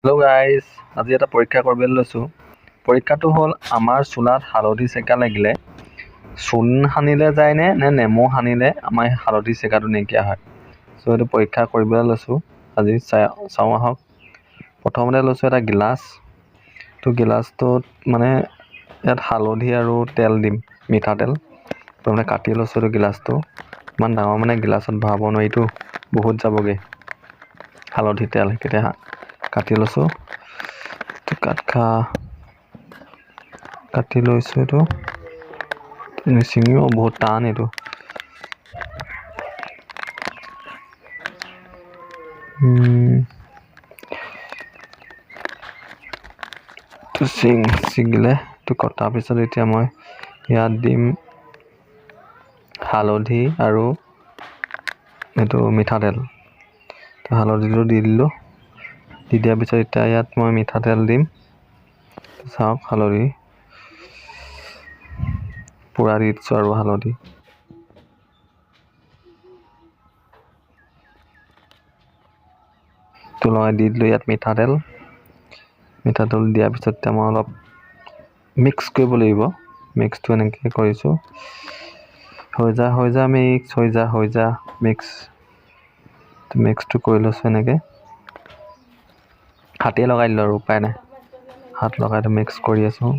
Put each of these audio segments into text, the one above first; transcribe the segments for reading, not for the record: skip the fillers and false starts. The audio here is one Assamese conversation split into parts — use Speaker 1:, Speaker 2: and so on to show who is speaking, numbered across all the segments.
Speaker 1: হেল্ল' গাইজ, আজি এটা পৰীক্ষা কৰিবলৈ লৈছোঁ। পৰীক্ষাটো হ'ল আমাৰ চুলাত হালধি চেকা লাগিলে চূণ সানিলে যায়নে নে নেমু সানিলে আমাৰ হালধি চেকাটো নাইকিয়া হয়। চ' এইটো পৰীক্ষা কৰিবলৈ লৈছোঁ। আজি চাওঁ আহক। প্ৰথমতে লৈছোঁ এটা গিলাচ। তো গিলাচটোত মানে ইয়াত হালধি আৰু তেল দিম, মিঠাতেল। প্ৰথমতে কাটি লৈছোঁ এইটো গিলাচটো। ইমান ডাঙৰ মানে গিলাচত ভৰাব নোৱাৰিতো, বহুত যাবগৈ হালধি তেল। কেতিয়া কাটি লৈছোঁ, কাটি লৈছোঁ। এইটো চিঙিও বহুত টান এইটো। ছিঙিলে এইটো কটাৰ পিছত এতিয়া মই ইয়াত দিম হালধি আৰু এইটো মিঠাতেল। হালধিটো দি দিলোঁ। দি দিয়াৰ পিছত এতিয়া ইয়াত মই মিঠাতেল দিম। চাওক, হালধি পূৰা দি দিছোঁ আৰু হালধি তো লগাই দি দিলোঁ। ইয়াত মিঠাতেল দিয়াৰ পিছত এতিয়া মই অলপ মিক্স কৰিব লাগিব। মিক্সটো এনেকৈ কৰিছোঁ। হৈ যা মিক্সটো কৰি লৈছোঁ এনেকৈ। হাতেই লগাই দিলোঁ আৰু উপায় নাই, হাত লগাইতো মিক্স কৰি আছোঁ।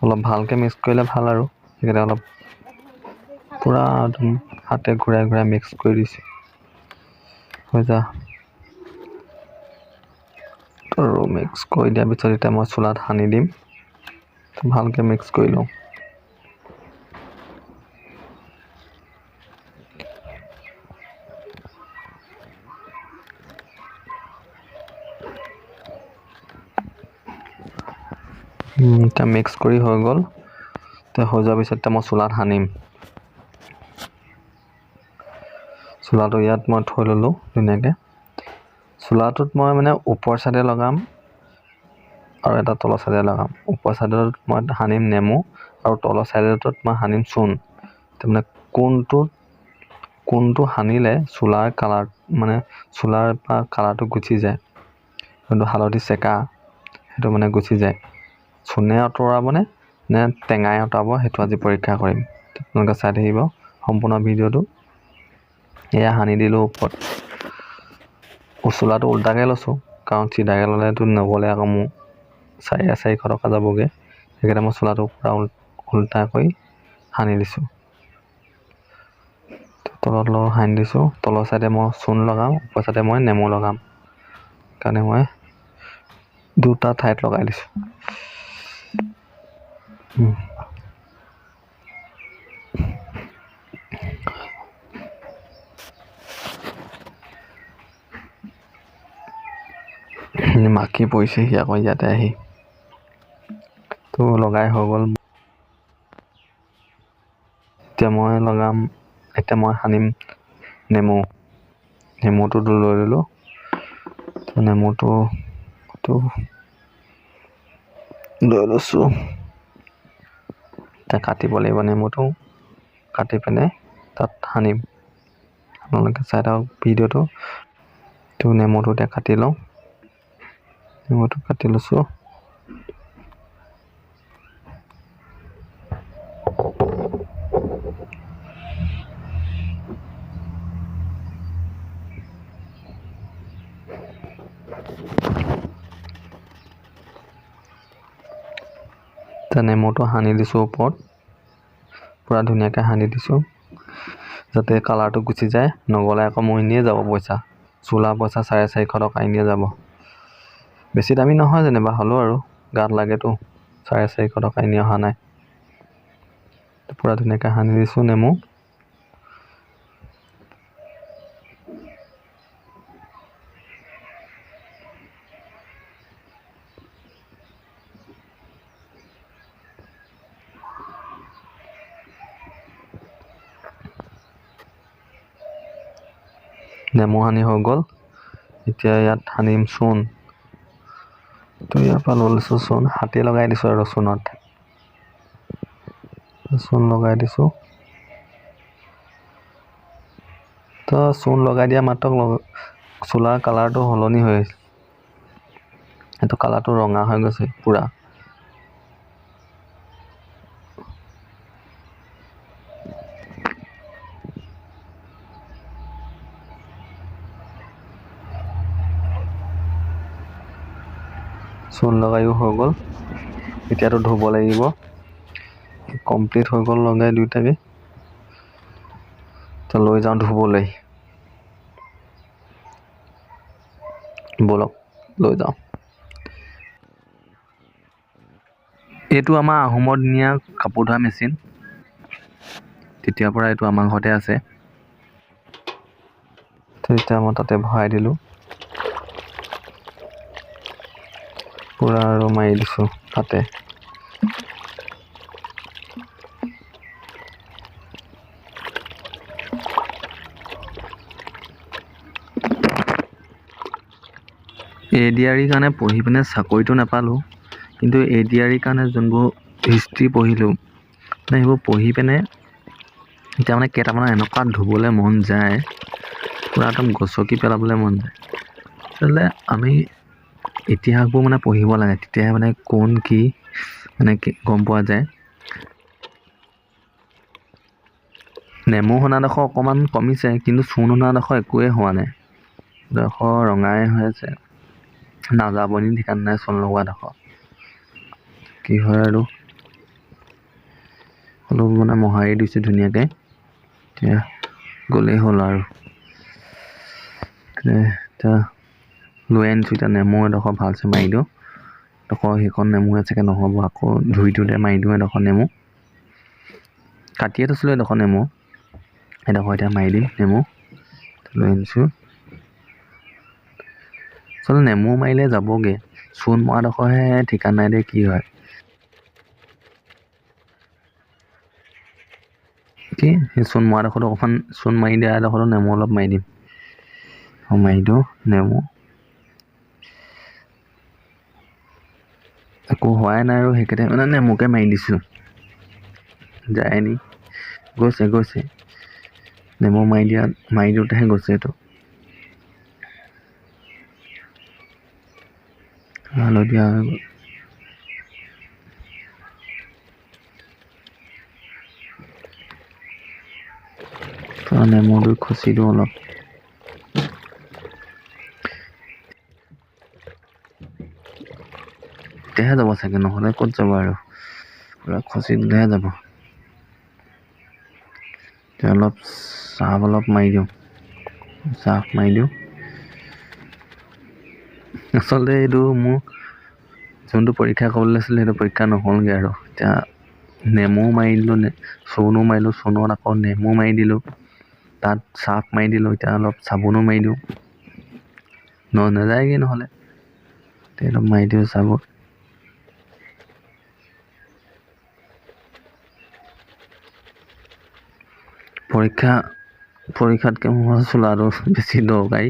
Speaker 1: অলপ ভালকৈ মিক্স কৰিলে ভাল আৰু সেইকাৰণে অলপ পূৰা একদম হাতে ঘূৰাই মিক্স কৰি দিছোঁ। হৈ যা আৰু মিক্স কৰি দিয়াৰ পিছত এতিয়া মই চুলাত সানি দিম। ভালকৈ মিক্স কৰি লওঁ। এতিয়া মিক্স কৰি হৈ গ'ল। এতিয়া হৈ যোৱাৰ পিছত এতিয়া মই চুলাত সানিম। চুলাটো ইয়াত মই থৈ ল'লোঁ ধুনীয়াকৈ। চুলাটোত মই মানে ওপৰ চাইডে লগাম আৰু এটা তলৰ চাইডে লগাম। ওপৰ চাইডত মই সানিম নেমু আৰু তলৰ চাইডটোত মই সানিম চূণ। তাৰমানে কোনটো সানিলে চুলাৰ কালাৰ মানে চুলাৰ পৰা কালাৰটো গুচি যায়, যোনটো হালধি চেকা সেইটো মানে গুচি যায়। চূণে আঁতৰাবনে নে টেঙাই আঁতৰাব, সেইটো আজি পৰীক্ষা কৰিম। আপোনালোকে চাই থাকিব সম্পূৰ্ণ ভিডিঅ'টো। এয়া সানি দিলোঁ ওপৰত। চুলাটো উল্টাকৈ লৈছোঁ, কাৰণ চিধাকৈ ল'লেতো নগ'লে আকৌ মোৰ 450 টকা যাবগৈ। সেইকাৰণে মই চুলাটো পূৰা উল্টা কৰি সানি দিছোঁ। তলত সানি দিছোঁ। তলৰ চাইডে মই চূণ লগাম, ওপৰ চাইডে মই নেমু লগাম। সেইকাৰণে মই দুটা ঠাইত লগাই দিছোঁ। মাখি পৰিছেহি আকৌ ইয়াতে আহি। তো লগাই হৈ গ'ল। এতিয়া মই সানিম নেমুটো লৈ ল'লোঁ। নেমুটো লৈ লৈছোঁ। এতিয়া কাটিব লাগিব নেমুটো, কাটি পিনে তাত সানিম। আপোনালোকে চাই থাকক ভিডিঅ'টো। তো নেমুটো এতিয়া কাটি লওঁ। নেমুটো কাটি লৈছোঁ। এতিয়া নেমুটো সানি দিছোঁ ওপৰত, পূৰা ধুনীয়াকৈ সানি দিছোঁ যাতে কালাৰটো গুচি যায়। নগ'লে আকৌ মোৰ এনেই যাব পইচা। চুলা পইচা 450 টকা এনেই যাব। বেছি দামী নহয় যেনিবা, হ'লেও আৰু গাত লাগেতো। 450 টকা এনেই অহা নাই। পূৰা ধুনীয়াকৈ সানি দিছোঁ নেমু। নেমু সানি হৈ গ'ল। এতিয়া ইয়াত সানিম চূণ। তো ইয়াৰ পৰা লৈ লৈছোঁ চূণ, হাতে লগাই দিছোঁ আৰু চূণ লগাই দিছোঁ। তো চূণ লগাই দিয়া মাত্ৰক চুলাৰ কালাৰটো সলনি হৈ আহিছে। এইটো কালাৰটো ৰঙা হৈ গৈছে পুৰা। চূণ লগাইও হৈ গ'ল। এতিয়াতো ধুব লাগিব। কমপ্লিট হৈ গ'ল লগাই দুইটাকে। এতিয়া লৈ যাওঁ ধুবলৈ। ব'লক লৈ যাওঁ। এইটো আমাৰ আহোমৰ দিনীয়া কাপোৰ ধোৱা মেচিন। তেতিয়াৰ পৰা এইটো আমাৰ ঘৰতে আছে। তেতিয়া মই তাতে ভৰাই দিলোঁ। পুৰা আৰু মাৰি দিছোঁ তাতে। ADR কাৰণে পঢ়ি পিনে চাকৰিটো নাপালোঁ, কিন্তু ADR কাৰণে যোনবোৰ হিষ্ট্ৰী পঢ়িলোঁ, মানে সেইবোৰ পঢ়ি পিনে এতিয়া মানে কেইটামান এনেকুৱা ধুবলৈ মন যায়, পুৰা একদম গছকি পেলাবলৈ মন যায়। আচলতে আমি ইতিহাসবোৰ মানে পঢ়িব লাগে, তেতিয়াহে মানে কোন কি মানে গম পোৱা যায়। নেমু সনাডোখৰ অকণমান কমিছে, কিন্তু চূণ সনাডোখৰ একোৱেই হোৱা নাই। ডোখৰ ৰঙাই হৈ আছে। নাযাবনি ঠিকান নাই চূণ লগোৱাডোখৰ। কি হয় আৰু অলপ মানে মোহাৰি দিছোঁ ধুনীয়াকৈ। এতিয়া গ'লেই হ'ল আৰু। এতিয়া লৈ আনিছোঁ। এতিয়া নেমু এডোখৰ ভালছে মাৰি দিওঁ। এডোখৰ সেইখন নেমুৱে চাগে নহ'ব, আকৌ ধুই দিওঁতে মাৰি দিওঁ এডোখৰ নেমু। কাটিয়ে থৈছিলোঁ এডোখৰ নেমু। এডোখৰ এতিয়া মাৰি দিম নেমু। লৈ আনিছোঁ। আচলতে নেমু মাৰিলে যাবগৈ, চূণ মৰাডোখৰহে ঠিকান নাই দে কি হয়। কি সেই চূণ মৰাডোখৰটো অকণমান চূণ মাৰি দিয়া এডোখৰটো নেমু অলপ মাৰি দিম। মাৰি দিওঁ নেমু। একো হোৱাই নাই আৰু সেইকেইটা মানে নেমুকে মাৰি দিছোঁ। যায় নি? গৈছে। নেমু মাৰি দিওঁতেহে গৈছে এইটো। হালধীয়া হৈ গ'ল। নেমুটো খচি দিওঁ অলপ। তেতিয়াহে যাব চাগে, নহ'লে ক'ত যাব আৰু। পুৰা খচি দিলেহে যাব। এতিয়া অলপ চাৰ্ফ অলপ মাৰি দিওঁ। আচলতে এইটো মোৰ যোনটো পৰীক্ষা কৰিবলৈ লৈছিলোঁ, সেইটো পৰীক্ষা নহ'লগৈ আৰু। এতিয়া নেমু মাৰি দিলোঁ, চূণো মাৰিলোঁ, চূণত আকৌ নেমু মাৰি দিলোঁ, তাত চাৰ্ফ মাৰি দিলোঁ। এতিয়া অলপ চাবোনো মাৰি দিওঁ। নাযায়গৈ নহ'লে। এতিয়া অলপ মাৰি দিওঁ চাবোন। পৰীক্ষাতকৈ মোৰ চোলাটো বেছি দৰকাৰী।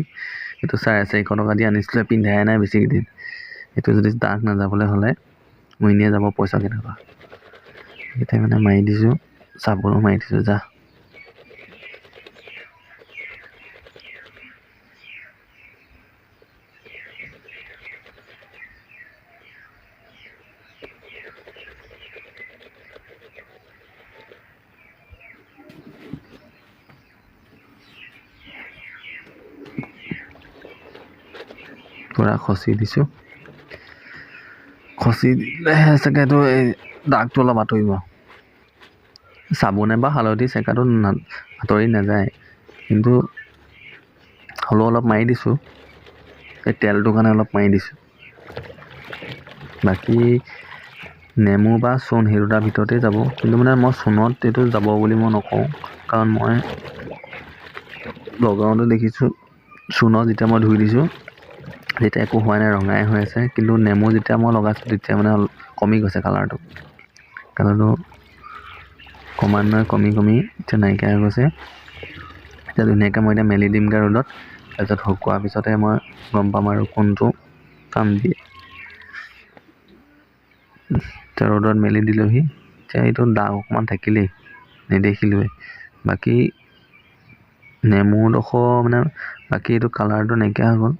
Speaker 1: এইটো 450 টকা দি আনিছিলোঁ, পিন্ধাই নাই বেছিকেইদিন। এইটো যদি দাগ নাযাবলৈ হ'লে মই এনেই যাব পইচা কেনেকুৱা। এতিয়া মানে মাৰি দিছোঁ, চাবোনো মাৰি দিছোঁ। যা পুৰা খচি দিছোঁ। খচি দিলেহে চাগে এইটো এই দাগটো অলপ আঁতৰিব। চাবোনে বা হালধি চেকাটো আঁতৰি নাযায়, কিন্তু হ'লেও অলপ মাৰি দিছোঁ। এই তেলটোৰ কাৰণে অলপ মাৰি দিছোঁ। বাকী নেমু বা চূণ সেই দুটাৰ ভিতৰতেই যাব, কিন্তু মানে মই চূণত এইটো যাব বুলি মই নকওঁ, কাৰণ মই লগাওঁতে দেখিছোঁ চূণত যেতিয়া মই ধুই দিছোঁ তেতিয়া একো হোৱা নাই, ৰঙাই হৈ আছে। কিন্তু নেমু যেতিয়া মই লগাইছোঁ তেতিয়া মানে কমি গৈছে কালাৰটো ক্ৰমান্বয়ে কমি এতিয়া নাইকিয়া হৈ গৈছে। এতিয়া ধুনীয়াকৈ মই এতিয়া মেলি দিমগৈ ৰ'দত। তাৰপিছত শুকোৱাৰ পিছতহে মই গম পাম আৰু কোনটো কাম দিয়ে। এতিয়া ৰ'দত মেলি দিলোঁহি। এতিয়া এইটো দাগ অকণমান থাকিলেই, নেদেখিলোঁৱেই। বাকী নেমুডোখৰ মানে বাকী এইটো কালাৰটো নাইকিয়া হৈ গ'ল।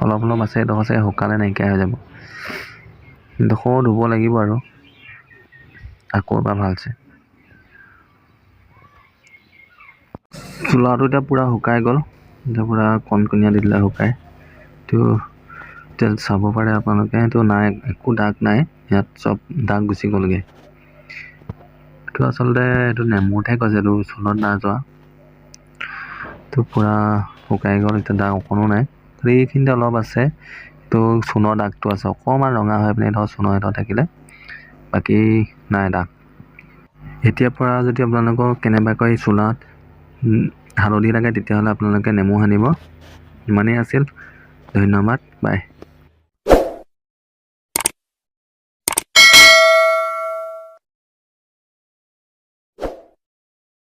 Speaker 1: অলপ অলপ আছে, এডোখৰ চাগে শুকালে নাইকিয়া হৈ যাব। এডোখৰ ধুব লাগিব আৰু আকৌ এবাৰ ভালছে। চোলাটো এতিয়া পূৰা শুকাই গ'ল, এতিয়া পূৰা কণকণীয়া দি দিলে শুকাই। তো এতিয়া চাব পাৰে আপোনালোকে, সেইটো নাই, একো দাগ নাই ইয়াত, চব দাগ গুচি গ'লগৈ। এইটো আচলতে এইটো নেমুতহে কৈছে, এইটো চুলত নাই যোৱা। তো পূৰা শুকাই গ'ল, এতিয়া দাগ অকণো নাই। এইখিনিতে অলপ আছে, তো চূণৰ দাগটো আছে, অকণমান ৰঙা হৈ পিনে ধৰক চূণৰ এটা থাকিলে, বাকী নাই দাগ। এতিয়াৰ পৰা যদি আপোনালোকৰ কেনেবাকৈ চোলাত হালধি লাগে তেতিয়াহ'লে আপোনালোকে নেমু সানিব। ইমানেই আছিল, ধন্যবাদ, বাই।